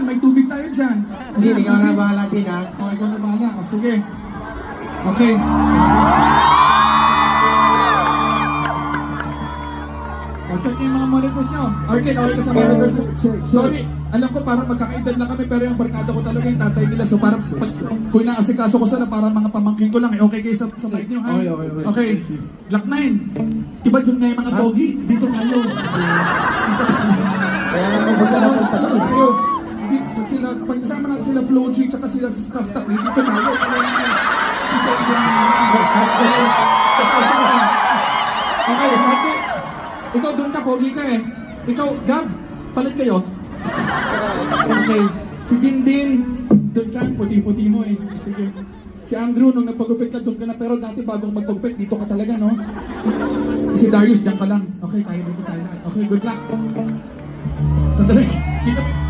may tubig tayo dyan. Hindi, ikaw na bahala din ha. O, ikaw na bahala. O, sige. Okay. O, check yung mga monitors nyo. Arkin, okay ka sa monitors mo? Sorry, alam ko parang magkakaedad lang kami, pero yung barkada ko talaga yung tatay nila. So parang, kung inaasikaso ko sila, parang mga pamangkin ko lang. Eh, okay kayo sa mic nyo, ha? Okay. Black 9. Diba dyan nga yung mga doggy? Dito tayo. Kaya nga pupunta na punta Dito doon. tayo. Pag kasama natin sila Flo G, tsaka sila Stastak, dito tayo. Okay, Mati. Ikaw doon ka, pogi ka eh. Ikaw, Gab, palit kayo. Okay. Si Dindin, doon ka, puti-puti mo eh. Sige. Si Andrew, nung nagpagupit ka, doon ka na. Pero dati bago magpagupit, dito ka talaga, no? Si Darius, diyan ka lang. Okay, tayo dito tayo lahat. Okay, good luck. Sandali. Kita mo.